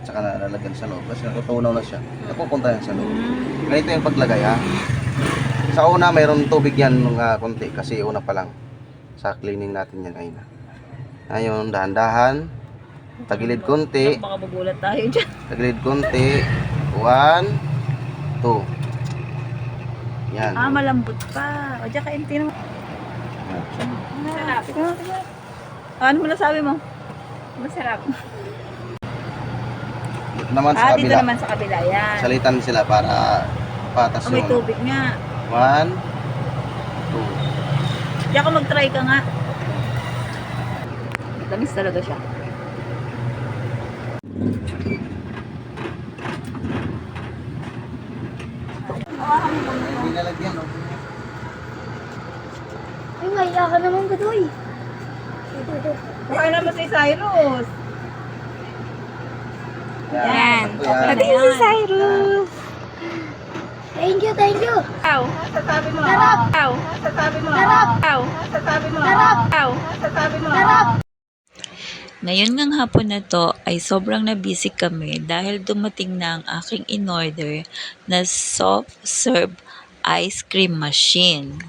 saka nalalagyan sa loob. Kasi natutunaw na siya. Napupunta yan sa loob. Ganito yung paglagay ha. Sa una mayroon tubig yan konti kasi una pa lang. Sa cleaning natin yan ayun. Ayun, dahan-dahan. Tagilid konti. Baka magulat tayo dyan. Tagilid konti. 1, 2. Yan. Malambot pa. O, diyan kainti naman. Masarap. Ano mo nasabi mo? Masarap. Dito naman sa Dito kabila. naman sa kabila. Yan. Salitan sila para patas May yung tubig nga. 1, 2. Diyan ka mag-try ka nga. Tamis talaga siya. Hindi nalagyan, no? Ay, maya ka naman, Gadoy. Kuha naman si Cyrus. Yan. Sakto yan. Si Cyrus. Thank you, thank you. Aw, sasabi mo. Sarap. Aw, sasabi mo. Sarap. Aw, sasabi mo. Sarap. Aw, sasabi mo. Sarap. Ngayon ngang hapon na to ay sobrang na-busy kami dahil dumating na ang aking in-order na soft serve ice cream machine.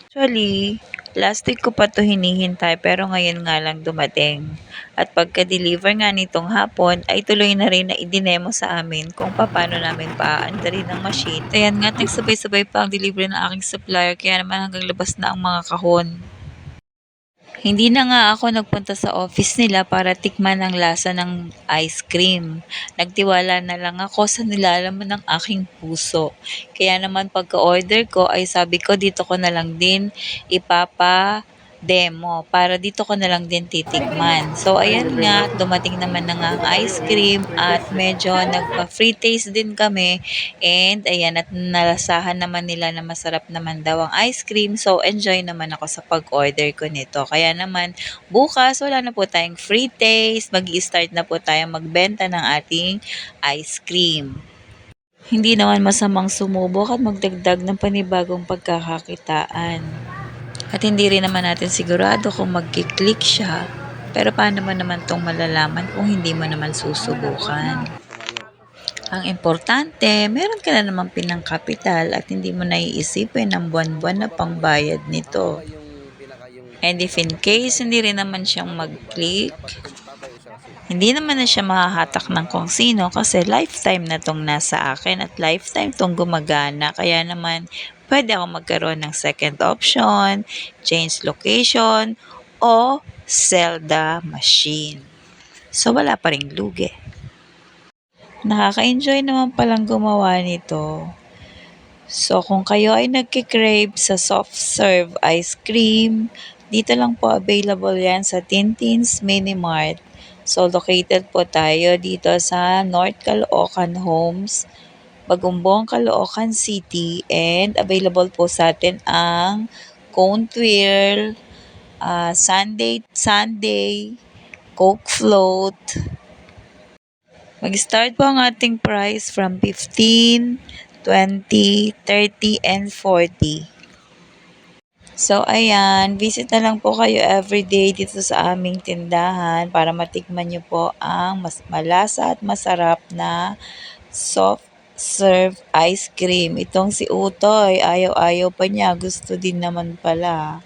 Actually, last week ko pa to hinihintay pero ngayon nga lang dumating. At pagka-deliver nga nitong hapon ay tuloy na rin na idinemo sa amin kung paano namin paaandarin ng machine. Ayan nga, nagsabay-sabay pa ang delivery ng aking supplier kaya naman hanggang labas na ang mga kahon. Hindi na nga ako nagpunta sa office nila para tikman ang lasa ng ice cream. Nagtiwala na lang ako sa nilalaman ng aking puso. Kaya naman pagka-order ko ay sabi ko dito ko na lang din ipapa-demo para dito ko na lang din titikman. So ayan nga, dumating naman na nga ang ice cream at medyo nagpa-free taste din kami. And ayan, at nalasahan naman nila na masarap naman daw ang ice cream. So enjoy naman ako sa pag-order ko nito. Kaya naman bukas wala na po tayong free taste. Mag-i-start na po tayong magbenta ng ating ice cream. Hindi naman masamang sumubok at magdagdag ng panibagong pagkakakitaan. At hindi rin naman natin sigurado kung magkiklik siya. Pero paano mo naman itong malalaman kung hindi mo naman susubukan? Ang importante, meron ka na naman pinangkapital at hindi mo naiisipin ang buwan-buwan na pangbayad nito. And if in case hindi rin naman siyang mag-click, hindi naman na siya mahahatak ng kung sino kasi lifetime na tong nasa akin at lifetime tong gumagana. Kaya naman, pwede ako magkaroon ng second option, change location, o sell the machine. So, wala pa ring lugi. Nakaka-enjoy naman palang gumawa nito. So, kung kayo ay nagkikrave sa soft serve ice cream, dito lang po available yan sa Tintin's Mini Mart. So, located po tayo dito sa North Caloocan Homes, Bagumbong, Caloocan City. And available po sa atin ang cone twirl, sundae, Coke float. Mag-start po ang ating price from 15, 20, 30, and 40. So, ayan, visit na lang po kayo everyday dito sa aming tindahan para matikman nyo po ang mas malasa at masarap na soft serve ice cream. Itong si Utoy, ayaw-ayaw pa niya, gusto din naman pala.